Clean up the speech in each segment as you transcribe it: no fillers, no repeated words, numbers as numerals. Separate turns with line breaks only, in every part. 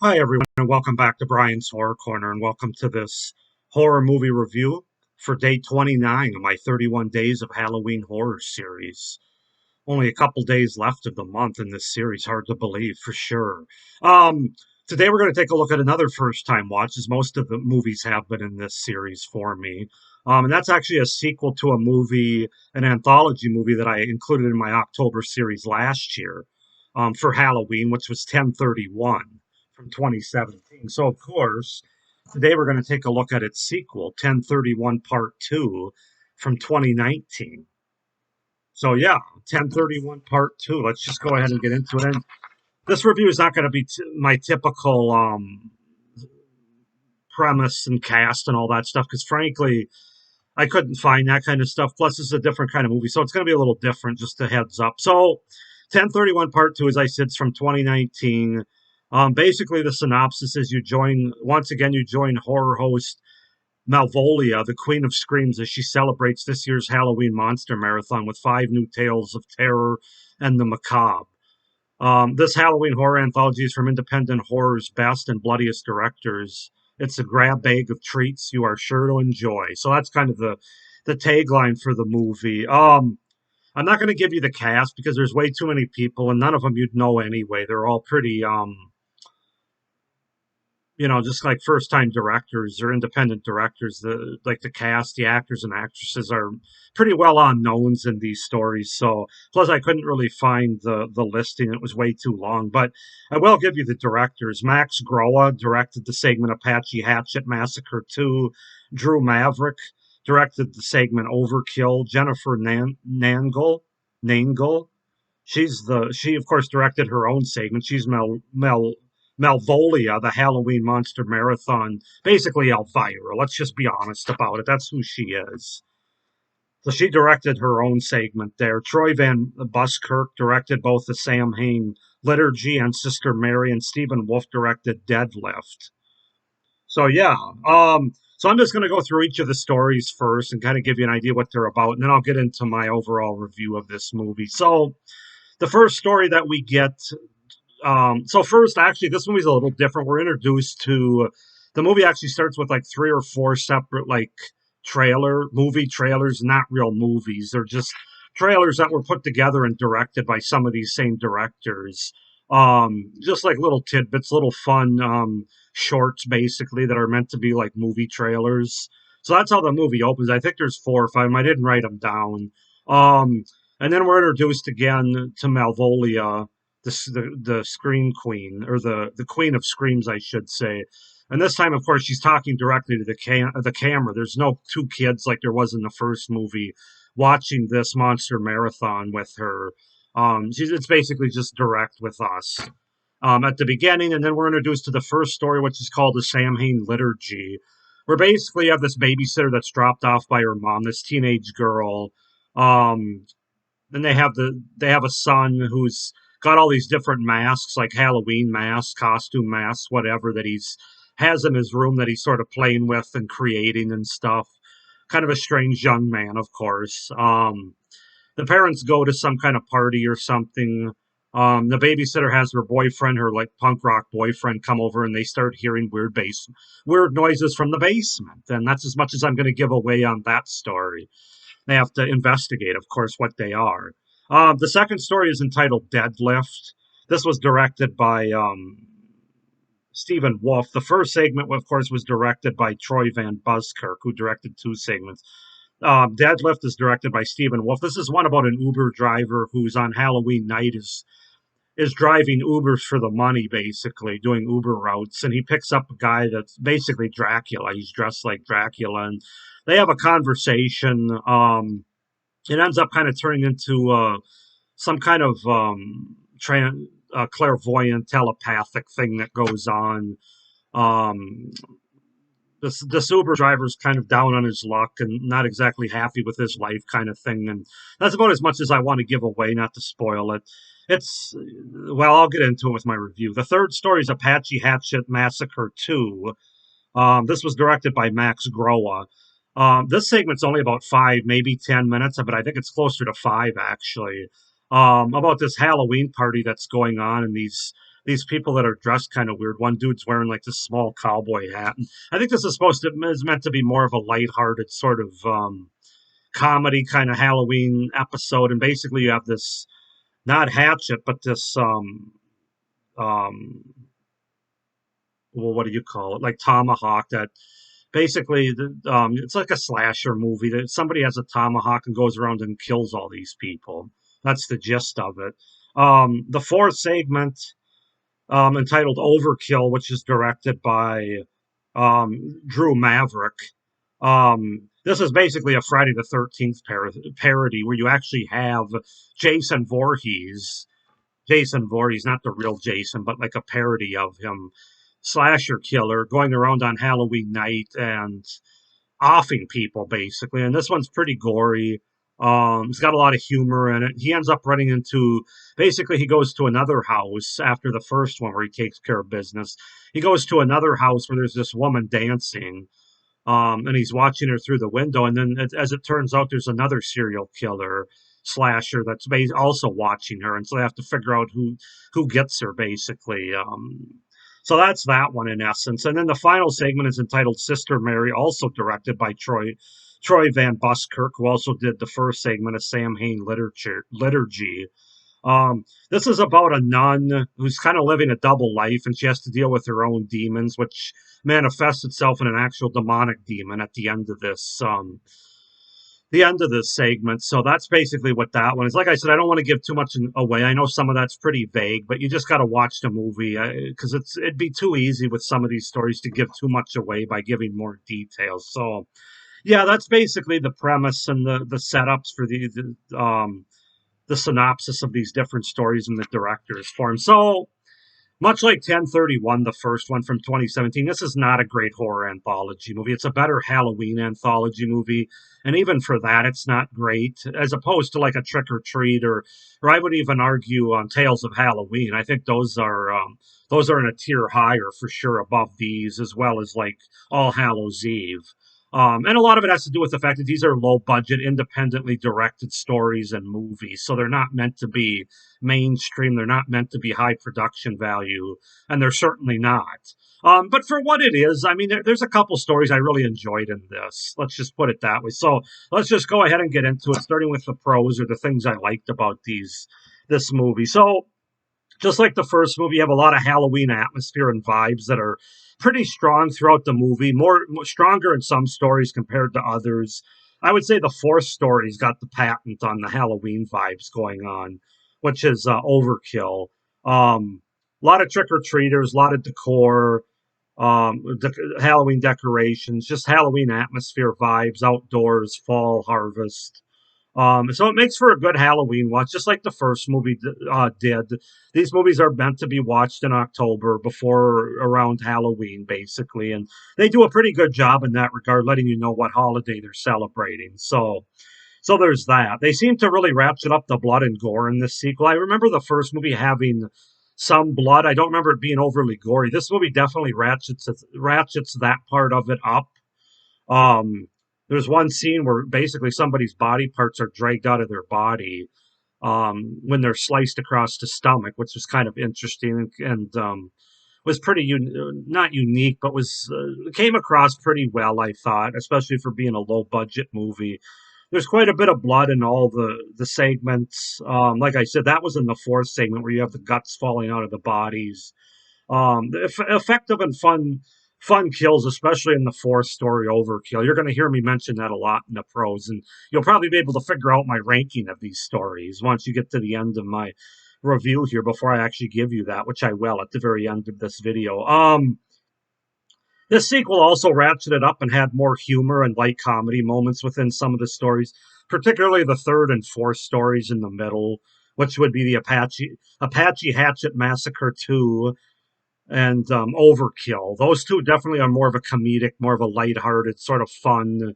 Hi, everyone, and welcome back to Brian's Horror Corner, and welcome to this horror movie review for day 29 of my 31 Days of Halloween Horror series. Only a couple days left of the month in this series, hard to believe for sure. Um, Today we're going to take a look at another first time watch, as most of the movies have been in this series for me. And that's actually a sequel to a movie, an anthology movie that I included in my October series last year for Halloween, which was 1031 from 2017. So, of course, today we're going to take a look at its sequel, 1031 Part 2 from 2019. So yeah, 1031 Part 2. Let's just go ahead and get into it. And this review is not going to be my typical premise and cast and all that stuff because frankly, I couldn't find that kind of stuff. Plus, it's a different kind of movie, so it's going to be a little different. Just a heads up. So, 1031 Part 2, as I said, is from 2019. Basically, the synopsis is you join horror host Malvolia, the Queen of Screams, as she celebrates this year's Halloween Monster Marathon with 5 new tales of terror and the macabre. This Halloween horror anthology is from independent horror's best and bloodiest directors. It's a grab bag of treats you are sure to enjoy. So that's kind of the tagline for the movie. I'm not going to give you the cast because there's way too many people, and none of them you'd know anyway. They're all pretty just like first time directors or independent directors, the cast, the actors and actresses are pretty well unknowns in these stories. So plus I couldn't really find the listing. It was way too long. But I will give you the directors. Max Groa directed the segment Apache Hatchet Massacre 2. Drew Maverick directed the segment Overkill. Jennifer Nangle. She of course directed her own segment. She's Malvolia, the Halloween Monster Marathon, basically Elvira. Let's just be honest about it. That's who she is. So she directed her own segment there. Troy Van Buskirk directed both the Sam Hain Liturgy and Sister Mary, and Stephen Wolf directed Deadlift. So yeah, so I'm just going to go through each of the stories first and kind of give you an idea what they're about, and then I'll get into my overall review of this movie. So the first story that we get so first, actually, this movie's a little different. We're introduced to the movie. Actually, starts with like 3 or 4 separate movie trailers, not real movies. They're just trailers that were put together and directed by some of these same directors. Just like little tidbits, little fun shorts, basically that are meant to be like movie trailers. So that's how the movie opens. I think there's 4 or 5. I didn't write them down. Um, and then we're introduced again to Malvolia, the scream queen, or the queen of screams, I should say. And this time, of course, she's talking directly to the camera. There's no 2 kids like there was in the first movie watching this monster marathon with her. It's basically just direct with us at the beginning, and then we're introduced to the first story, which is called the Sam Hain Liturgy. Where basically you have this babysitter that's dropped off by her mom, this teenage girl. Um, then they have a son who's got all these different masks, like Halloween masks, costume masks, whatever that he's has in his room that he's sort of playing with and creating and stuff. Kind of a strange young man, of course. The parents go to some kind of party or something. The babysitter has her boyfriend, her like punk rock boyfriend, come over, and they start hearing weird noises from the basement. And that's as much as I'm going to give away on that story. They have to investigate, of course, what they are. The second story is entitled Deadlift. This was directed by Stephen Wolf. The first segment, of course, was directed by Troy Van Buskirk, who directed 2 segments. Deadlift is directed by Stephen Wolf. This is one about an Uber driver who's on Halloween night is driving Ubers for the money, basically doing Uber routes, and he picks up a guy that's basically Dracula. He's dressed like Dracula, and they have a conversation. It ends up kind of turning into some kind of clairvoyant telepathic thing that goes on. Um, this Uber driver's kind of down on his luck and not exactly happy with his life, kind of thing. And that's about as much as I want to give away, not to spoil it. I'll get into it with my review. The third story is Apache Hatchet Massacre 2. This was directed by Max Groa. This segment's only about 5, maybe 10 minutes, but I think it's closer to 5 actually. About this Halloween party that's going on, and these these people that are dressed kind of weird. One dude's wearing like this small cowboy hat. And I think this is supposed to is meant to be more of a lighthearted sort of comedy kind of Halloween episode. And basically, you have this not hatchet, but this um well, what do you call it? Like tomahawk that basically it's like a slasher movie that somebody has a tomahawk and goes around and kills all these people. That's the gist of it. The fourth segment, entitled Overkill, which is directed by Drew Maverick. This is basically a Friday the 13th parody where you actually have Jason Voorhees. Jason Voorhees, not the real Jason, but like a parody of him, slasher killer, going around on Halloween night and offing people basically. And this one's pretty gory. It's got a lot of humor in it. He ends up running into basically he goes to another house after the first one where he takes care of business. He goes to another house where there's this woman dancing, and he's watching her through the window. And then, as it turns out, there's another serial killer slasher that's also watching her, and so they have to figure out who gets her, basically. So that's that one in essence. And then the final segment is entitled Sister Mary, also directed by Troy Van Buskirk, who also did the first segment of Sam Hain Liturgy. This is about a nun who's kind of living a double life, and she has to deal with her own demons, which manifests itself in an actual demonic demon at the end of this segment. So that's basically what that one is. Like I said, I don't want to give too much away. I know some of that's pretty vague, but you just got to watch the movie because it'd be too easy with some of these stories to give too much away by giving more details. So yeah, that's basically the premise and the setups for the synopsis of these different stories in the director's form. So much like 1031, the first one from 2017, this is not a great horror anthology movie. It's a better Halloween anthology movie. And even for that, it's not great, as opposed to like a Trick or Treat or I would even argue on Tales of Halloween. I think those are in a tier higher for sure above these, as well as like All Hallows Eve. And a lot of it has to do with the fact that these are low budget, independently directed stories and movies. So they're not meant to be mainstream. They're not meant to be high production value, and they're certainly not. But for what it is, I mean, there's a couple stories I really enjoyed in this. Let's just put it that way. So let's just go ahead and get into it, starting with the pros or the things I liked about this movie. So just like the first movie, you have a lot of Halloween atmosphere and vibes that are pretty strong throughout the movie, more stronger in some stories compared to others. I would say the fourth story's got the patent on the Halloween vibes going on, which is Overkill. A lot of trick or treaters, a lot of decor, Halloween decorations, just Halloween atmosphere vibes, outdoors, fall, harvest. So it makes for a good Halloween watch, just like the first movie did. These movies are meant to be watched in October before around Halloween, basically, and they do a pretty good job in that regard, letting you know what holiday they're celebrating. So there's that. They seem to really ratchet up the blood and gore in this sequel. I remember the first movie having some blood. I don't remember it being overly gory. This movie definitely ratchets that part of it up. Um, there's one scene where basically somebody's body parts are dragged out of their body when they're sliced across the stomach, which was kind of interesting and was pretty not unique, but was came across pretty well, I thought, especially for being a low budget movie. There's quite a bit of blood in all the segments. Like I said, that was in the fourth segment where you have the guts falling out of the bodies. Effective and fun kills, especially in the fourth story Overkill. You're going to hear me mention that a lot in the pros, and you'll probably be able to figure out my ranking of these stories once you get to the end of my review here before I actually give you that, which I will at the very end of this video. This sequel also ratcheted up and had more humor and light comedy moments within some of the stories, particularly the third and fourth stories in the middle, which would be the Apache Hatchet Massacre 2 and Overkill. Those two definitely are more of a comedic, more of a lighthearted, sort of fun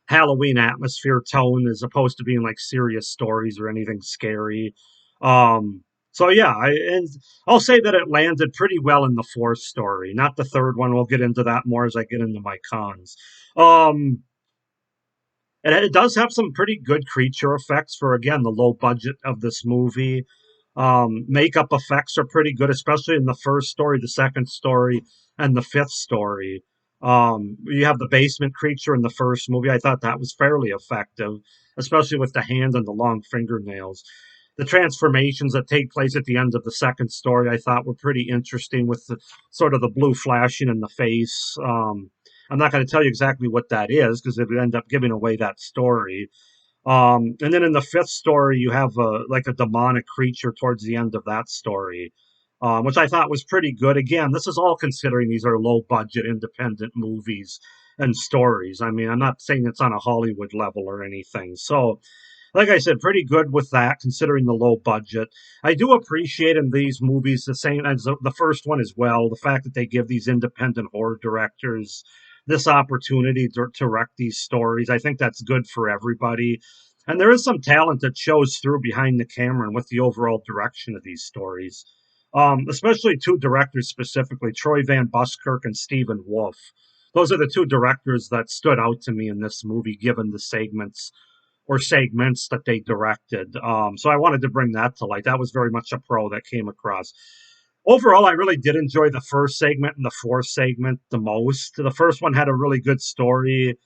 Halloween atmosphere tone as opposed to being like serious stories or anything scary. So yeah, and I'll say that it landed pretty well in the fourth story, not the third one. We'll get into that more as I get into my cons. Um, and it does have some pretty good creature effects for again the low budget of this movie. Makeup effects are pretty good, especially in the first story, the second story, and the fifth story. You have the basement creature in the first movie. I thought that was fairly effective, especially with the hand and the long fingernails. The transformations that take place at the end of the second story, I thought were pretty interesting with the sort of the blue flashing in the face. I'm not going to tell you exactly what that is because it would end up giving away that story. And then in the fifth story, you have like a demonic creature towards the end of that story, which I thought was pretty good. Again, this is all considering these are low budget independent movies and stories. I mean, I'm not saying it's on a Hollywood level or anything. So, like I said, pretty good with that considering the low budget. I do appreciate in these movies the same as the first one as well, the fact that they give these independent horror directors this opportunity to direct these stories. I think that's good for everybody. And there is some talent that shows through behind the camera and with the overall direction of these stories. Especially two directors specifically, Troy Van Buskirk and Stephen Wolf. Those are the two directors that stood out to me in this movie, given the segments that they directed. So I wanted to bring that to light. That was very much a pro that came across. Overall, I really did enjoy the first segment and the fourth segment the most. The first one had a really good story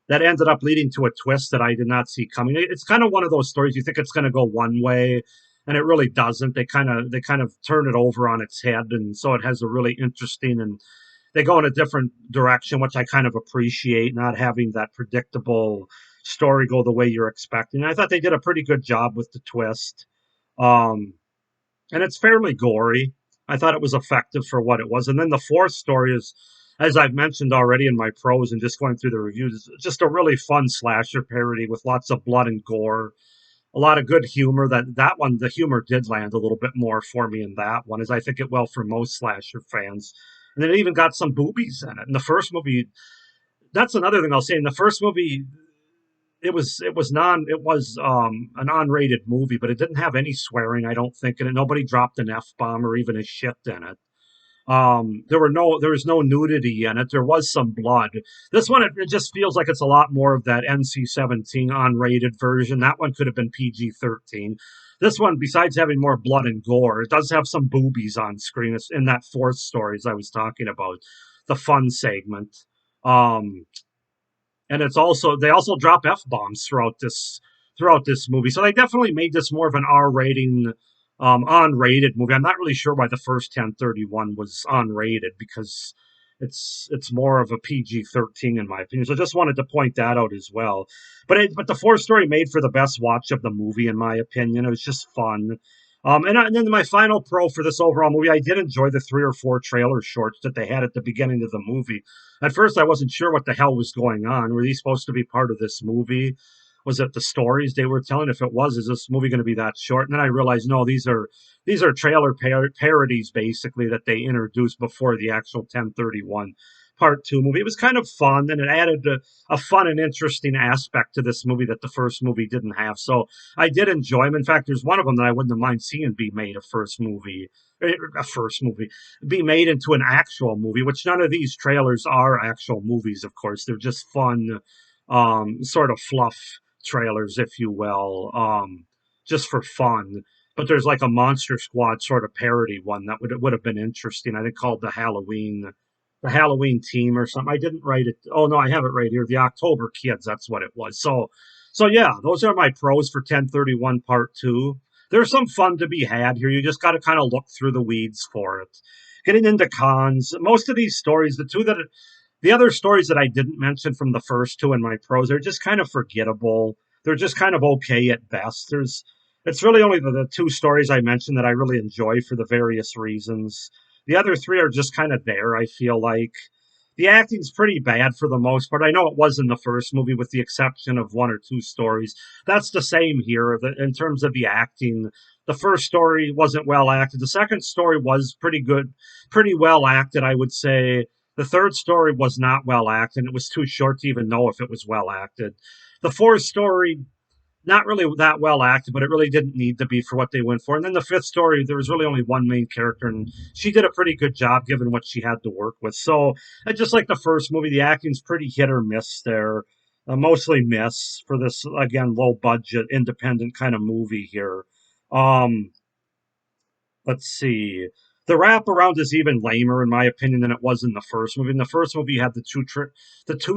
that ended up leading to a twist that I did not see coming. It's kind of one of those stories you think it's going to go one way, and it really doesn't. They kind of turn it over on its head, and so it has a really interesting and they go in a different direction, which I kind of appreciate. Not having that predictable story go the way you're expecting. I thought they did a pretty good job with the twist. Um, and it's fairly gory. I thought it was effective for what it was. And then the fourth story is, as I've mentioned already in my pros and just going through the reviews, just a really fun slasher parody with lots of blood and gore, a lot of good humor. That one, the humor did land a little bit more for me in that one, as I think it will for most slasher fans. And then it even got some boobies in it. In the first movie, that's another thing I'll say. In the first movie, it was a non-rated movie, but it didn't have any swearing, I don't think, in it. Nobody dropped an F bomb or even a shit in it. There was no nudity in it. There was some blood. This one, it just feels like it's a lot more of that NC-17 unrated version. That one could have been PG-13. This one, besides having more blood and gore, it does have some boobies on screen. It's in that fourth story as I was talking about, the fun segment. Um, and it's also they also drop f bombs throughout this movie. So they definitely made this more of an R rating, unrated movie. I'm not really sure why the first 1031 was unrated because it's more of a PG-13 in my opinion. So just wanted to point that out as well. But the fourth story made for the best watch of the movie in my opinion. It was just fun. And then my final pro for this overall movie, I did enjoy the 3 or 4 trailer shorts that they had at the beginning of the movie. At first, I wasn't sure what the hell was going on. Were these supposed to be part of this movie? Was it the stories they were telling? If it was, is this movie going to be that short? And then I realized, no, these are trailer parodies basically that they introduced before the actual 1031 Part 2 movie. It was kind of fun, and it added a fun and interesting aspect to this movie that the first movie didn't have. So I did enjoy them. In fact, there's one of them that I wouldn't have mind seeing be made a first movie, be made into an actual movie, which none of these trailers are actual movies, of course. They're just fun, sort of fluff trailers, if you will, just for fun. But there's like a Monster Squad sort of parody one that would have been interesting. I think called the Halloween team or something. I didn't write it. Oh no, I have it right here. The October Kids. That's what it was. So yeah, those are my pros for 1031 Part 2. There's some fun to be had here. You just got to kind of look through the weeds for it. Getting into cons, most of these stories, the other stories that I didn't mention from the first two in my pros, they're just kind of forgettable. They're just kind of okay at best. It's really only the two stories I mentioned that I really enjoy for the various reasons. The other three are just kind of there, I feel like. The acting's pretty bad for the most part. I know it was in the first movie, with the exception of one or two stories. That's the same here in terms of the acting. The first story wasn't well acted. The second story was pretty good, pretty well acted, I would say. The third story was not well acted. It was too short to even know if it was well acted. The fourth story, not really that well acted, but it really didn't need to be for what they went for. And then the fifth story, there was really only one main character, and she did a pretty good job given what she had to work with. So, just like the first movie, the acting's pretty hit or miss there. Mostly miss for this, again, low budget, independent kind of movie here. Um, Let's see. The wraparound is even lamer, in my opinion, than it was in the first movie. In the first movie, you had the two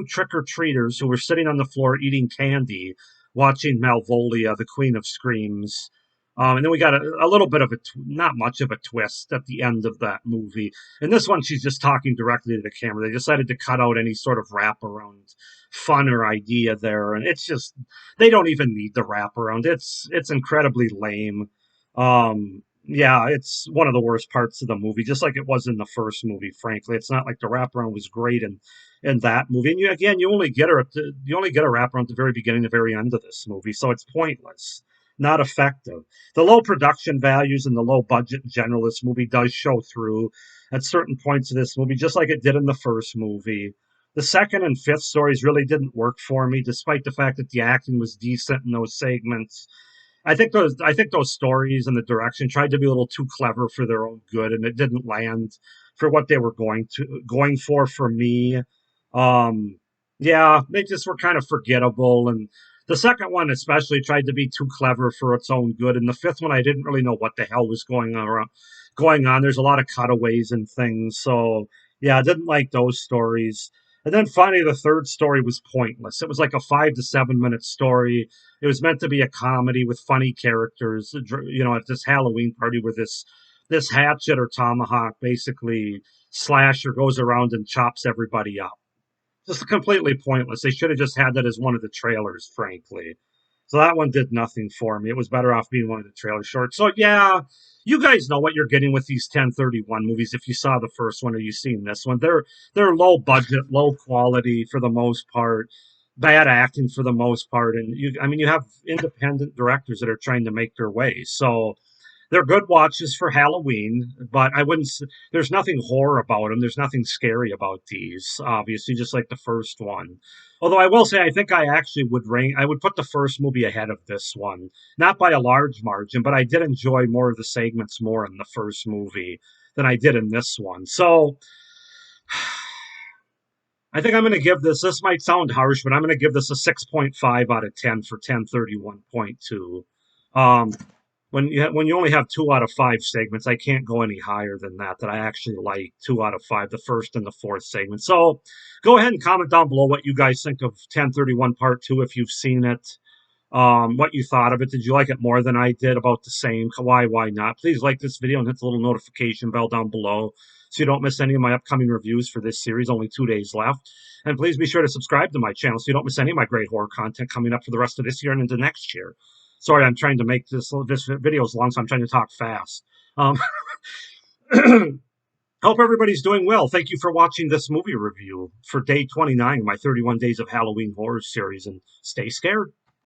trick or treaters who were sitting on the floor eating candy, watching Malvolia, the Queen of Screams. And then we got a little bit of not much of a twist at the end of that movie. In this one, she's just talking directly to the camera. They decided to cut out any sort of wraparound fun or idea there, and it's just they don't even need the wraparound. It's incredibly lame. Yeah, it's one of the worst parts of the movie, just like it was in the first movie. Frankly, it's not like the wraparound was great in that movie. And you only get her you only get a wraparound at the very beginning, the very end of this movie, so it's pointless, not effective. The low production values and the low budget in general, this movie does show through at certain points of this movie, just like it did in the first movie. The second and fifth stories really didn't work for me, despite the fact that the acting was decent in those segments. I think those stories and the direction tried to be a little too clever for their own good, and it didn't land for what they were going for me. Um, yeah, they just were kind of forgettable, and the second one especially tried to be too clever for its own good, and the fifth one I didn't really know what the hell was going on. There's a lot of cutaways and things, so yeah, I didn't like those stories. And then finally, the third story was pointless. It was like a 5 to 7 minute story. It was meant to be a comedy with funny characters, at this Halloween party where this hatchet or tomahawk basically slasher goes around and chops everybody up. Just completely pointless. They should have just had that as one of the trailers, frankly. So that one did nothing for me. It was better off being one of the trailer shorts. So yeah, you guys know what you're getting with these 1031 movies. If you saw the first one or you've seen this one, they're low budget, low quality for the most part, bad acting for the most part, and you have independent directors that are trying to make their way. So they're good watches for Halloween, but I wouldn't. There's nothing horror about them. There's nothing scary about these. Obviously, just like the first one. Although I will say, I think I actually would rank. I would put the first movie ahead of this one, not by a large margin, but I did enjoy more of the segments more in the first movie than I did in this one. So I think I'm going to give this. This might sound harsh, but I'm going to give this a 6.5 out of 10 for 1031.2. Um, when you only have 2 out of 5 segments, I can't go any higher than that. That I actually like 2 out of 5, the first and the fourth segment. So go ahead and comment down below what you guys think of 1031 Part Two if you've seen it. What you thought of it. Did you like it more than I did? About the same? Why not? Please like this video and hit the little notification bell down below so you don't miss any of my upcoming reviews for this series. Only 2 days left. And please be sure to subscribe to my channel so you don't miss any of my great horror content coming up for the rest of this year and into next year. Sorry, I'm trying to make this video's long, so I'm trying to talk fast. Um, Hope everybody's doing well. Thank you for watching this movie review for day 29 of my 31 Days of Halloween Horror series, and stay scared.